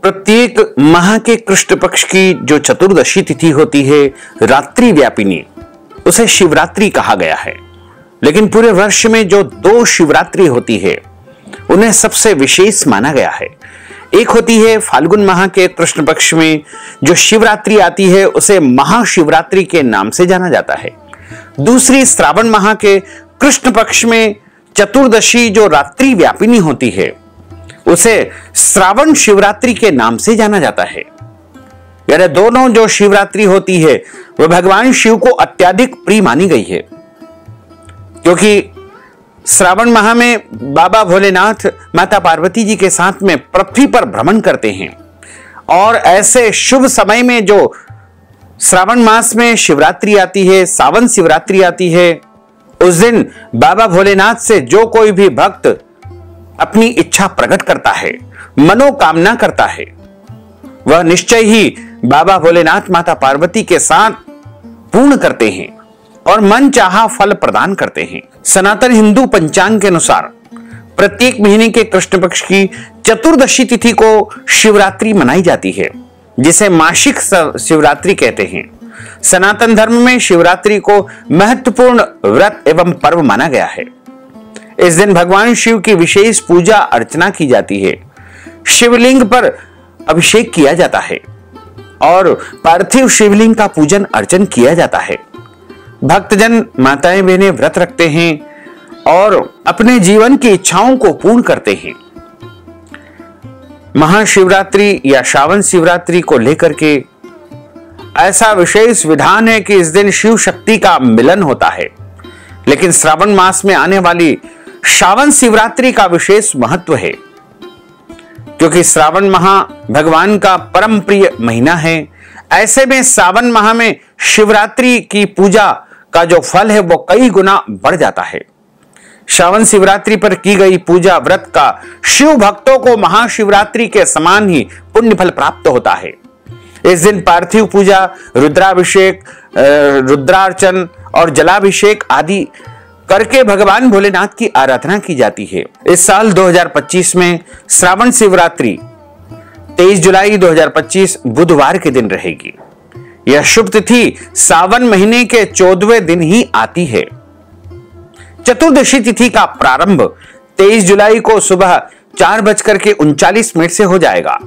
प्रत्येक माह के कृष्ण पक्ष की जो चतुर्दशी तिथि होती है रात्रि व्यापिनी, उसे शिवरात्रि कहा गया है। लेकिन पूरे वर्ष में जो 2 शिवरात्रि होती है उन्हें सबसे विशेष माना गया है। एक होती है फाल्गुन माह के कृष्ण पक्ष में जो शिवरात्रि आती है, उसे महाशिवरात्रि के नाम से जाना जाता है। दूसरी श्रावण माह के कृष्ण पक्ष में चतुर्दशी जो रात्रि व्यापिनी होती है, उसे श्रावण शिवरात्रि के नाम से जाना जाता है। यानी दोनों जो शिवरात्रि होती है वह भगवान शिव को अत्यधिक प्रिय मानी गई है, क्योंकि श्रावण माह में बाबा भोलेनाथ माता पार्वती जी के साथ में पृथ्वी पर भ्रमण करते हैं। और ऐसे शुभ समय में जो श्रावण मास में शिवरात्रि आती है, सावन शिवरात्रि आती है, उस दिन बाबा भोलेनाथ से जो कोई भी भक्त अपनी इच्छा प्रकट करता है, मनोकामना करता है, वह निश्चय ही बाबा भोलेनाथ माता पार्वती के साथ पूर्ण करते हैं और मन चाहा फल प्रदान करते हैं। सनातन हिंदू पंचांग के अनुसार प्रत्येक महीने के कृष्ण पक्ष की चतुर्दशी तिथि को शिवरात्रि मनाई जाती है, जिसे मासिक शिवरात्रि कहते हैं। सनातन धर्म में शिवरात्रि को महत्वपूर्ण व्रत एवं पर्व माना गया है। इस दिन भगवान शिव की विशेष पूजा अर्चना की जाती है, शिवलिंग पर अभिषेक किया जाता है और पार्थिव शिवलिंग का पूजन अर्चन किया जाता है। भक्तजन माताएं बहनें व्रत रखते हैं और अपने जीवन की इच्छाओं को पूर्ण करते हैं। महाशिवरात्रि या श्रावण शिवरात्रि को लेकर के ऐसा विशेष विधान है कि इस दिन शिव शक्ति का मिलन होता है। लेकिन श्रावण मास में आने वाली श्रावण शिवरात्रि का विशेष महत्व है, क्योंकि श्रावण माह भगवान का परम प्रिय महीना है। ऐसे में श्रावण माह में शिवरात्रि की पूजा का जो फल है वो कई गुना बढ़ जाता है। श्रावण शिवरात्रि पर की गई पूजा व्रत का शिव भक्तों को महाशिवरात्रि के समान ही पुण्य फल प्राप्त होता है। इस दिन पार्थिव पूजा, रुद्राभिषेक, रुद्रार्चन और जलाभिषेक आदि करके भगवान भोलेनाथ की आराधना की जाती है। इस साल 2025 में श्रावण शिवरात्रि 23 जुलाई 2025 बुधवार के दिन रहेगी। यह शुभ तिथि सावन महीने के 14वें दिन ही आती है। चतुर्दशी तिथि का प्रारंभ 23 जुलाई को सुबह 4:39 से हो जाएगा,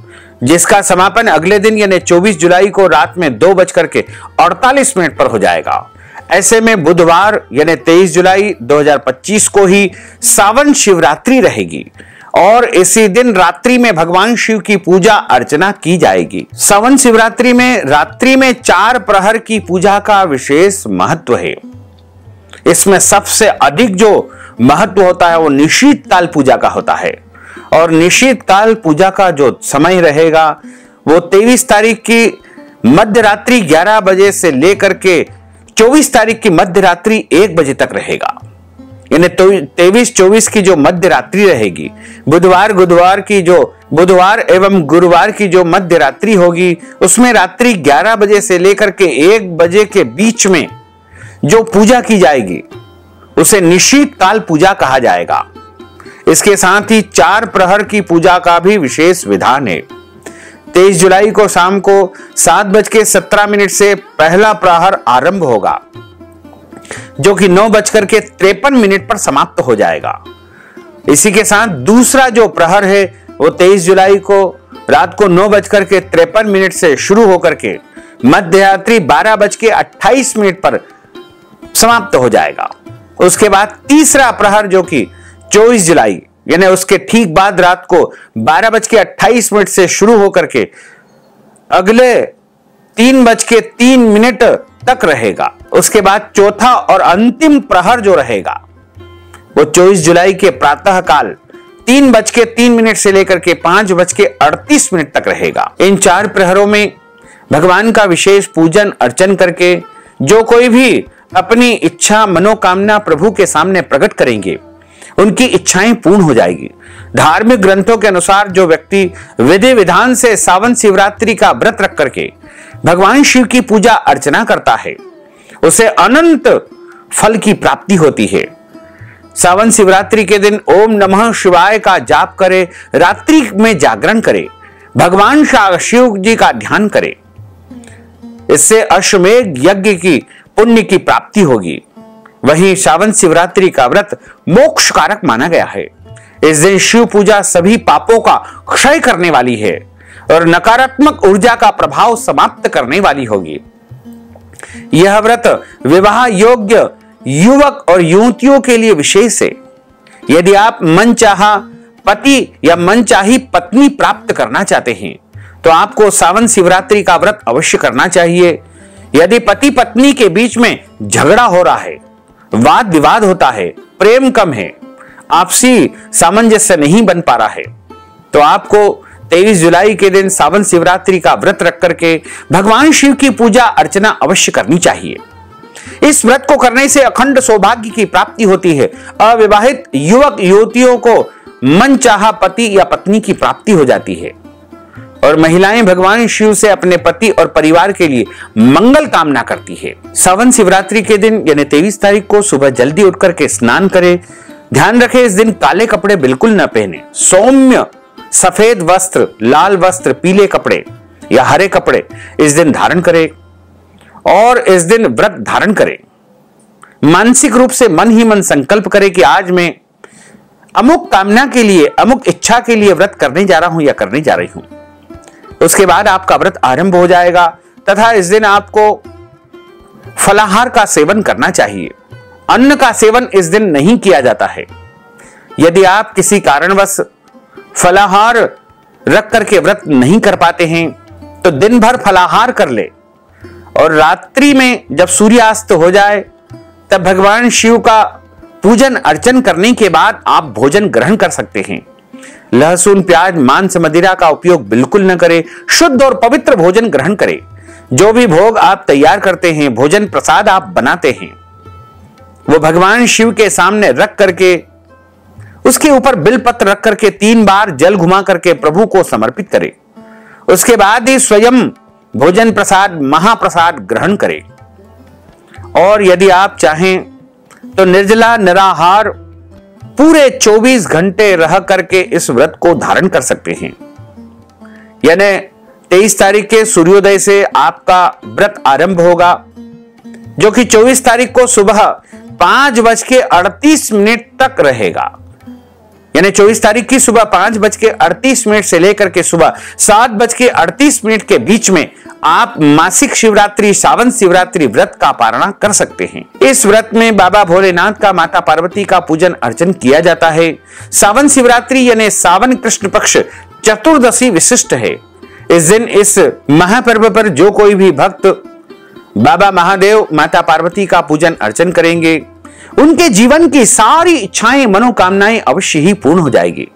जिसका समापन अगले दिन यानी 24 जुलाई को रात में 2:48 पर हो जाएगा। ऐसे में बुधवार यानी 23 जुलाई 2025 को ही सावन शिवरात्रि रहेगी और इसी दिन रात्रि में भगवान शिव की पूजा अर्चना की जाएगी। सावन शिवरात्रि में रात्रि में 4 प्रहर की पूजा का विशेष महत्व है। इसमें सबसे अधिक जो महत्व होता है वो निशीत काल पूजा का होता है और निशीत काल पूजा का जो समय रहेगा वो 23 तारीख की मध्य रात्रि 11 बजे से लेकर के 24 तारीख की मध्य रात्रि 1 बजे तक रहेगा। यानी 23-24 की जो मध्य रात्रि रहेगी, बुधवार एवं गुरुवार की जो मध्य रात्रि होगी, उसमें रात्रि 11 बजे से लेकर के 1 बजे के बीच में जो पूजा की जाएगी उसे निशीत काल पूजा कहा जाएगा। इसके साथ ही 4 प्रहर की पूजा का भी विशेष विधान है। 23 जुलाई को शाम को 7:17 से पहला प्रहर आरंभ होगा, जो कि 9:53 पर समाप्त हो जाएगा। इसी के साथ दूसरा जो प्रहर है वो 23 जुलाई को रात को 9:53 से शुरू होकर के मध्यरात्रि 12:28 पर समाप्त हो जाएगा। उसके बाद तीसरा प्रहर जो कि 24 जुलाई यानी उसके ठीक बाद रात को 12:28 से शुरू होकर के अगले 3:03 तक रहेगा। उसके बाद चौथा और अंतिम प्रहर जो रहेगा वो 24 जुलाई के प्रातः काल 3:03 से लेकर के 5:38 तक रहेगा। इन 4 प्रहरों में भगवान का विशेष पूजन अर्चन करके जो कोई भी अपनी इच्छा मनोकामना प्रभु के सामने प्रकट करेंगे, उनकी इच्छाएं पूर्ण हो जाएगी। धार्मिक ग्रंथों के अनुसार जो व्यक्ति विधि विधान से सावन शिवरात्रि का व्रत रख करके भगवान शिव की पूजा अर्चना करता है, उसे अनंत फल की प्राप्ति होती है। सावन शिवरात्रि के दिन ओम नमः शिवाय का जाप करे, रात्रि में जागरण करे, भगवान शिव जी का ध्यान करें। इससे अश्वमेध यज्ञ की पुण्य की प्राप्ति होगी। वहीं श्रावण शिवरात्रि का व्रत मोक्ष कारक माना गया है। इस दिन शिव पूजा सभी पापों का क्षय करने वाली है और नकारात्मक ऊर्जा का प्रभाव समाप्त करने वाली होगी। यह व्रत विवाह योग्य युवक और युवतियों के लिए विशेष है। यदि आप मनचाहा पति या मनचाही पत्नी प्राप्त करना चाहते हैं तो आपको श्रावण शिवरात्रि का व्रत अवश्य करना चाहिए। यदि पति पत्नी के बीच में झगड़ा हो रहा है, वाद विवाद होता है, प्रेम कम है, आपसी सामंजस्य नहीं बन पा रहा है, तो आपको 23 जुलाई के दिन श्रावण शिवरात्रि का व्रत रख करके भगवान शिव की पूजा अर्चना अवश्य करनी चाहिए। इस व्रत को करने से अखंड सौभाग्य की प्राप्ति होती है। अविवाहित युवक युवतियों को मनचाहा पति या पत्नी की प्राप्ति हो जाती है और महिलाएं भगवान शिव से अपने पति और परिवार के लिए मंगल कामना करती है। श्रावण शिवरात्रि के दिन यानी 23 तारीख को सुबह जल्दी उठ करके स्नान करें। ध्यान रखें, इस दिन काले कपड़े बिल्कुल न पहने। सौम्य सफेद वस्त्र, लाल वस्त्र, पीले कपड़े या हरे कपड़े इस दिन धारण करें और इस दिन व्रत धारण करें। मानसिक रूप से मन ही मन संकल्प करें कि आज मैं अमुक कामना के लिए, अमुक इच्छा के लिए व्रत करने जा रहा हूं या करने जा रही हूं। उसके बाद आपका व्रत आरंभ हो जाएगा तथा इस दिन आपको फलाहार का सेवन करना चाहिए। अन्न का सेवन इस दिन नहीं किया जाता है। यदि आप किसी कारणवश फलाहार रख करके व्रत नहीं कर पाते हैं तो दिन भर फलाहार कर ले और रात्रि में जब सूर्यास्त हो जाए तब भगवान शिव का पूजन अर्चन करने के बाद आप भोजन ग्रहण कर सकते हैं। लहसुन, प्याज, मांस, मदिरा का उपयोग बिल्कुल न करें। शुद्ध और पवित्र भोजन ग्रहण करें। जो भी भोग आप तैयार करते हैं, भोजन प्रसाद आप बनाते हैं, वो भगवान शिव के सामने रख करके उसके ऊपर बिलपत्र रख करके 3 बार जल घुमा करके प्रभु को समर्पित करें। उसके बाद ही स्वयं भोजन प्रसाद, महाप्रसाद ग्रहण करें। और यदि आप चाहें तो निर्जला निराहार पूरे 24 घंटे रह करके इस व्रत को धारण कर सकते हैं। यानी 23 तारीख के सूर्योदय से आपका व्रत आरंभ होगा, जो कि 24 तारीख को सुबह 5:38 तक रहेगा। यानी 24 तारीख की सुबह 5:38 से लेकर के सुबह 7:38 के बीच में आप मासिक शिवरात्रि, श्रावण शिवरात्रि व्रत का पारणा कर सकते हैं। इस व्रत में बाबा भोलेनाथ का, माता पार्वती का पूजन अर्चन किया जाता है। श्रावण शिवरात्रि यानी सावन कृष्ण पक्ष चतुर्दशी विशिष्ट है। इस दिन इस महापर्व पर जो कोई भी भक्त बाबा महादेव, माता पार्वती का पूजन अर्चन करेंगे, उनके जीवन की सारी इच्छाएं, मनोकामनाएं अवश्य ही पूर्ण हो जाएगी।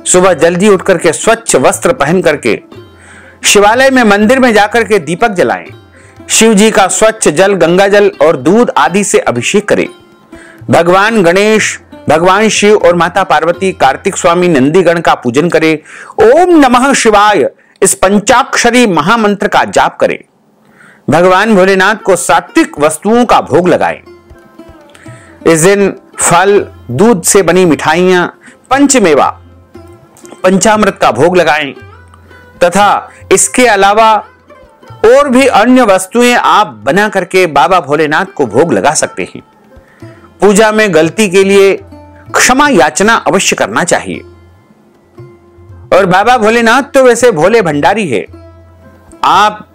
सुबह जल्दी उठ करके स्वच्छ वस्त्र पहन करके शिवालय में, मंदिर में जाकर के दीपक जलाएं। शिव जी का स्वच्छ जल, गंगा जल और दूध आदि से अभिषेक करें। भगवान गणेश, भगवान शिव और माता पार्वती, कार्तिक स्वामी, नंदीगण का पूजन करें। ओम नमः शिवाय इस पंचाक्षरी महामंत्र का जाप करें। भगवान भोलेनाथ को सात्विक वस्तुओं का भोग लगाएं। इस दिन फल, दूध से बनी मिठाइयां, पंचमेवा, पंचामृत का भोग लगाएं तथा इसके अलावा और भी अन्य वस्तुएं आप बना करके बाबा भोलेनाथ को भोग लगा सकते हैं। पूजा में गलती के लिए क्षमा याचना अवश्य करना चाहिए। और बाबा भोलेनाथ तो वैसे भोले भंडारी है। आप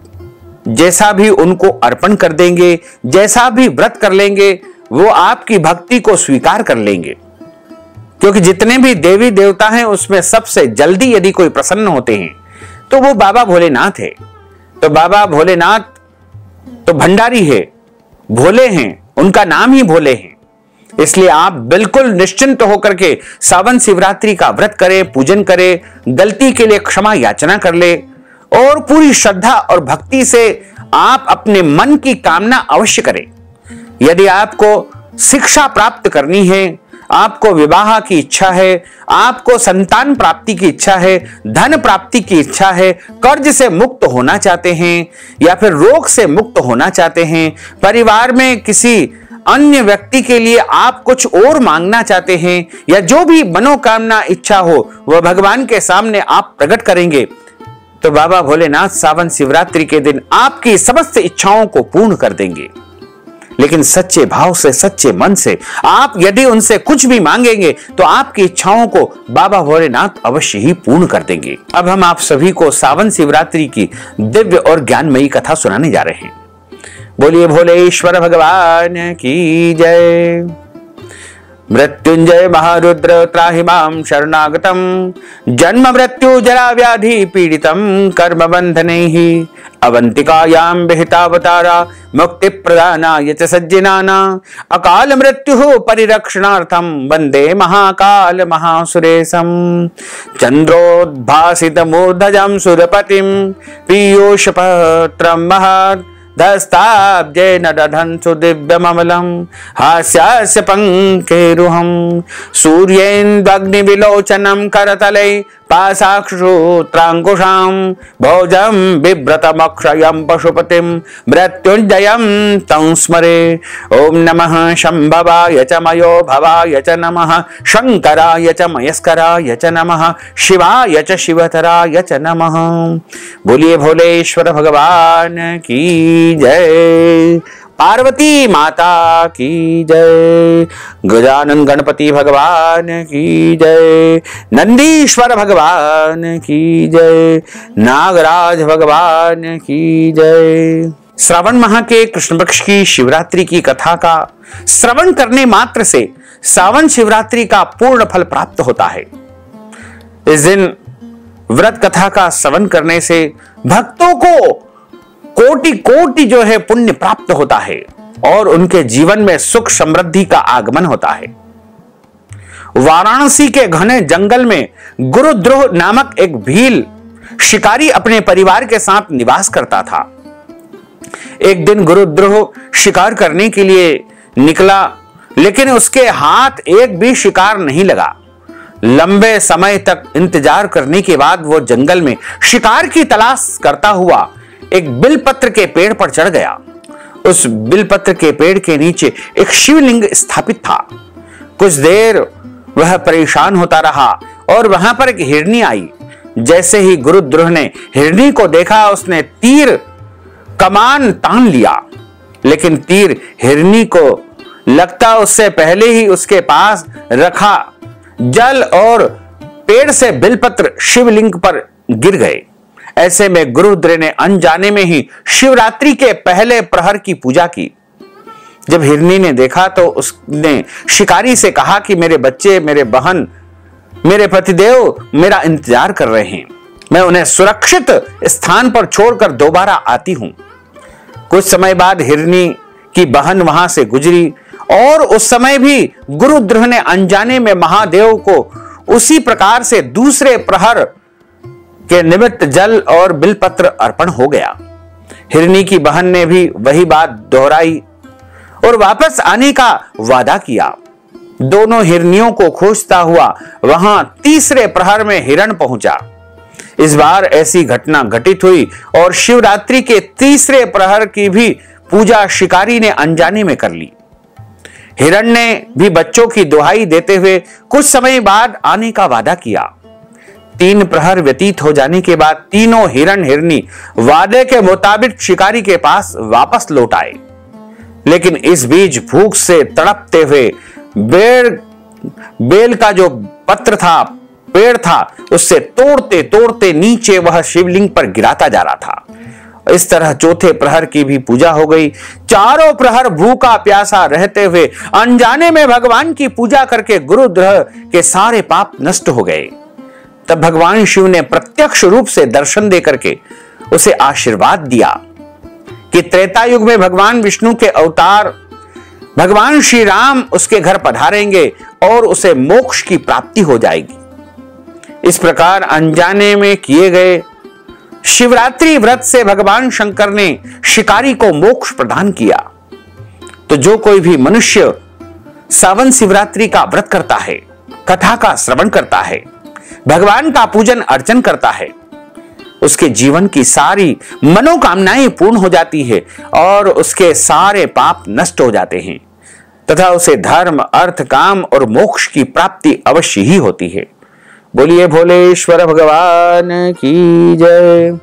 जैसा भी उनको अर्पण कर देंगे, जैसा भी व्रत कर लेंगे, वो आपकी भक्ति को स्वीकार कर लेंगे। क्योंकि जितने भी देवी देवता हैं उसमें सबसे जल्दी यदि कोई प्रसन्न होते हैं तो वो बाबा भोलेनाथ है। तो बाबा भोलेनाथ तो भंडारी है, भोले हैं, उनका नाम ही भोले हैं। इसलिए आप बिल्कुल निश्चिंत होकर के श्रावण शिवरात्रि का व्रत करें, पूजन करें, गलती के लिए क्षमा याचना कर ले और पूरी श्रद्धा और भक्ति से आप अपने मन की कामना अवश्य करें। यदि आपको शिक्षा प्राप्त करनी है, आपको विवाह की इच्छा है, आपको संतान प्राप्ति की इच्छा है, धन प्राप्ति की इच्छा है, कर्ज से मुक्त होना चाहते हैं या फिर रोग से मुक्त होना चाहते हैं, परिवार में किसी अन्य व्यक्ति के लिए आप कुछ और मांगना चाहते हैं या जो भी मनोकामना इच्छा हो वह भगवान के सामने आप प्रकट करेंगे तो बाबा भोलेनाथ सावन शिवरात्रि के दिन आपकी समस्त इच्छाओं को पूर्ण कर देंगे। लेकिन सच्चे भाव से, सच्चे मन से आप यदि उनसे कुछ भी मांगेंगे तो आपकी इच्छाओं को बाबा भोलेनाथ अवश्य ही पूर्ण कर देंगे। अब हम आप सभी को सावन शिवरात्रि की दिव्य और ज्ञानमयी कथा सुनाने जा रहे हैं। बोलिए भोलेश्वर भगवान की जय। मृत्युंजय महारुद्र त्राहि मां शरणागतम, जन्म मृत्यु जरा व्याधि पीड़ितम कर्म बंधनैः, अवंतिकायां विहितावतारा मुक्ति प्रदानाय च सज्जनाना, अकाल मृत्युः परिरक्षणार्थं वंदे महाकाल महासुरेशम। चंद्रोद्भासितमूर्धजं सुरपतिं पीयूषपत्रं महत्, दस्ताब्जेन दधन्तु दिव्यममलं हास्यस्य पंकेरुहं, सूर्येन्द्वग्निविलोचनं करतले पाशाक्षुत्राङ्कुशां, भोजं बिभ्रतमक्षयं पशुपतिं मृत्युञ्जयं तं स्मरे। ओं नमः शंभवाय च मयो भवाय च नमः, शंकराय च मयस्कराय च नमः, शिवाय च शिवतराय च नमः। बोलिए भोलेश्वर भगवान की जय। पार्वती माता की जय। गजानन गणपति भगवान की जय। नंदीश्वर भगवान की जय। नागराज भगवान की जय। श्रावण माह के कृष्ण पक्ष की शिवरात्रि की कथा का श्रवण करने मात्र से सावन शिवरात्रि का पूर्ण फल प्राप्त होता है। इस दिन व्रत कथा का श्रवण करने से भक्तों को कोटि कोटि जो है पुण्य प्राप्त होता है और उनके जीवन में सुख समृद्धि का आगमन होता है। वाराणसी के घने जंगल में गुरुद्रोह नामक एक भील शिकारी अपने परिवार के साथ निवास करता था। एक दिन गुरुद्रोह शिकार करने के लिए निकला, लेकिन उसके हाथ एक भी शिकार नहीं लगा। लंबे समय तक इंतजार करने के बाद वो जंगल में शिकार की तलाश करता हुआ एक बिलपत्र के पेड़ पर चढ़ गया। उस बिलपत्र के पेड़ के नीचे एक शिवलिंग स्थापित था। कुछ देर वह परेशान होता रहा और वहां पर एक हिरनी आई। जैसे ही गुरुद्रोह ने हिरनी को देखा, उसने तीर कमान तान लिया, लेकिन तीर हिरनी को लगता उससे पहले ही उसके पास रखा जल और पेड़ से बिलपत्र शिवलिंग पर गिर गए। ऐसे में गुरुद्रोह ने अनजाने में ही शिवरात्रि के पहले प्रहर की पूजा की। जब हिरनी ने देखा तो उसने शिकारी से कहा कि मेरे बच्चे, मेरे बहन, मेरे पतिदेव मेरा इंतजार कर रहे हैं। मैं उन्हें सुरक्षित स्थान पर छोड़कर दोबारा आती हूं। कुछ समय बाद हिरनी की बहन वहां से गुजरी और उस समय भी गुरुद्रोह ने अनजाने में महादेव को उसी प्रकार से दूसरे प्रहर के निमित्त जल और बिलपत्र अर्पण हो गया। हिरनी की बहन ने भी वही बात दोहराई और वापस आने का वादा किया। दोनों हिरनियों को खोजता हुआ वहां तीसरे प्रहर में हिरण पहुंचा। इस बार ऐसी घटना घटित हुई और शिवरात्रि के तीसरे प्रहर की भी पूजा शिकारी ने अनजाने में कर ली। हिरण ने भी बच्चों की दुहाई देते हुए कुछ समय बाद आने का वादा किया। 3 प्रहर व्यतीत हो जाने के बाद तीनों हिरण हिरनी वादे के मुताबिक शिकारी के पास वापस लौट आए। लेकिन इस बीच भूख से तड़पते हुए बेल का जो पत्र था, पेड़ था, उससे तोड़ते तोड़ते नीचे वह शिवलिंग पर गिराता जा रहा था। इस तरह चौथे प्रहर की भी पूजा हो गई। चारों प्रहर भूखा प्यासा रहते हुए अनजाने में भगवान की पूजा करके गुरुद्रोह के सारे पाप नष्ट हो गए। तब भगवान शिव ने प्रत्यक्ष रूप से दर्शन देकर के उसे आशीर्वाद दिया कि त्रेता युग में भगवान विष्णु के अवतार भगवान श्री राम उसके घर पधारेंगे और उसे मोक्ष की प्राप्ति हो जाएगी। इस प्रकार अनजाने में किए गए शिवरात्रि व्रत से भगवान शंकर ने शिकारी को मोक्ष प्रदान किया। तो जो कोई भी मनुष्य सावन शिवरात्रि का व्रत करता है, कथा का श्रवण करता है, भगवान का पूजन अर्चन करता है, उसके जीवन की सारी मनोकामनाएं पूर्ण हो जाती है और उसके सारे पाप नष्ट हो जाते हैं तथा उसे धर्म, अर्थ, काम और मोक्ष की प्राप्ति अवश्य ही होती है। बोलिए भोलेश्वर भगवान की जय।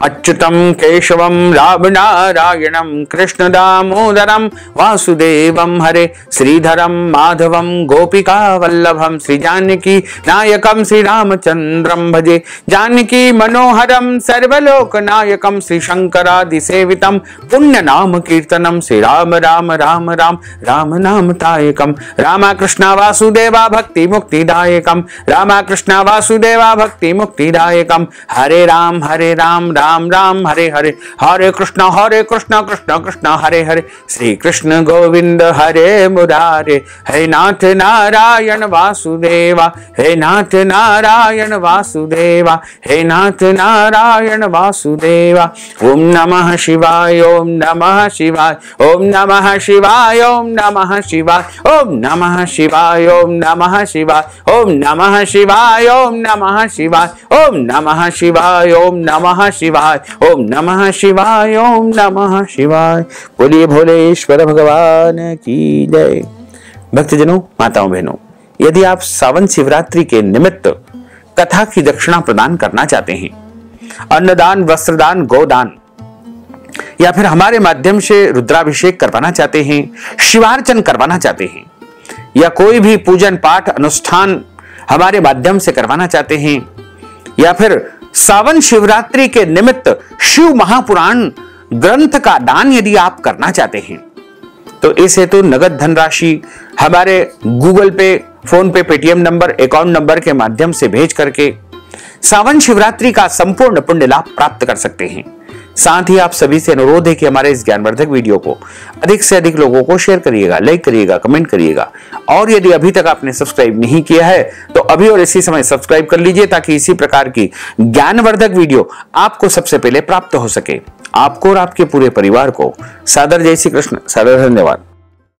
अच्युतम केशवम राम नारायणम कृष्ण दामोदरम वासुदेवम हरे श्रीधरम माधवम गोपिका वल्लभम श्री जानकी नायकम श्री रामचंद्रम भजे जानकी मनोहरम सर्वलोक नायकम श्री शंकरादि सेवितम पुण्य नाम कीर्तनम श्री राम राम राम राम राम नाम तायकम रामा कृष्णा वासुदेवा भक्ति मुक्तिदायकम रामा कृष्णा वासुदेवा भक्ति मुक्तिदायकम हरे राम राम राम हरे हरे हरे कृष्ण कृष्ण कृष्ण हरे हरे श्री कृष्ण गोविंद हरे मुरारे हे नाथ नारायण वासुदेवा हे नाथ नारायण वासुदेवा हे नाथ नारायण वासुदेवा। ओम नमः शिवाय ओम नमः शिवाय ओम नमः शिवाय ओम नमः शिवाय ओम नमः शिवाय ओम नमः शिवाय ओम नमः शिवाय ओम नमः शिवाय ओम नमः शिवाय ओम नमः शिवाय ओम नमः शिवाय ओम नमः शिवाय। बोलिए भोलेश्वर भगवान की जय। भक्तजनों, माताओं बहनों, यदि आप सावन शिवरात्रि के निमित्त कथा की दक्षिणा प्रदान करना चाहते हैं, अन्नदान, वस्त्रदान, गोदान, या फिर हमारे माध्यम से रुद्राभिषेक करवाना चाहते हैं, शिवार्चन करवाना चाहते हैं, या कोई भी पूजन पाठ अनुष्ठान हमारे माध्यम से करवाना चाहते हैं, या फिर सावन शिवरात्रि के निमित्त शिव महापुराण ग्रंथ का दान यदि आप करना चाहते हैं, तो इस हेतु नगद धनराशि हमारे गूगल पे, फोन पे, पेटीएम नंबर, अकाउंट नंबर के माध्यम से भेज करके सावन शिवरात्रि का संपूर्ण पुण्य लाभ प्राप्त कर सकते हैं। साथ ही आप सभी से अनुरोध है कि हमारे इस ज्ञानवर्धक वीडियो को अधिक से अधिक लोगों को शेयर करिएगा, लाइक करिएगा, कमेंट करिएगा, और यदि अभी तक आपने सब्सक्राइब नहीं किया है तो अभी और इसी समय सब्सक्राइब कर लीजिए, ताकि इसी प्रकार की ज्ञानवर्धक वीडियो आपको सबसे पहले प्राप्त हो सके। आपको और आपके पूरे परिवार को सादर जय श्री कृष्ण, सादर धन्यवाद।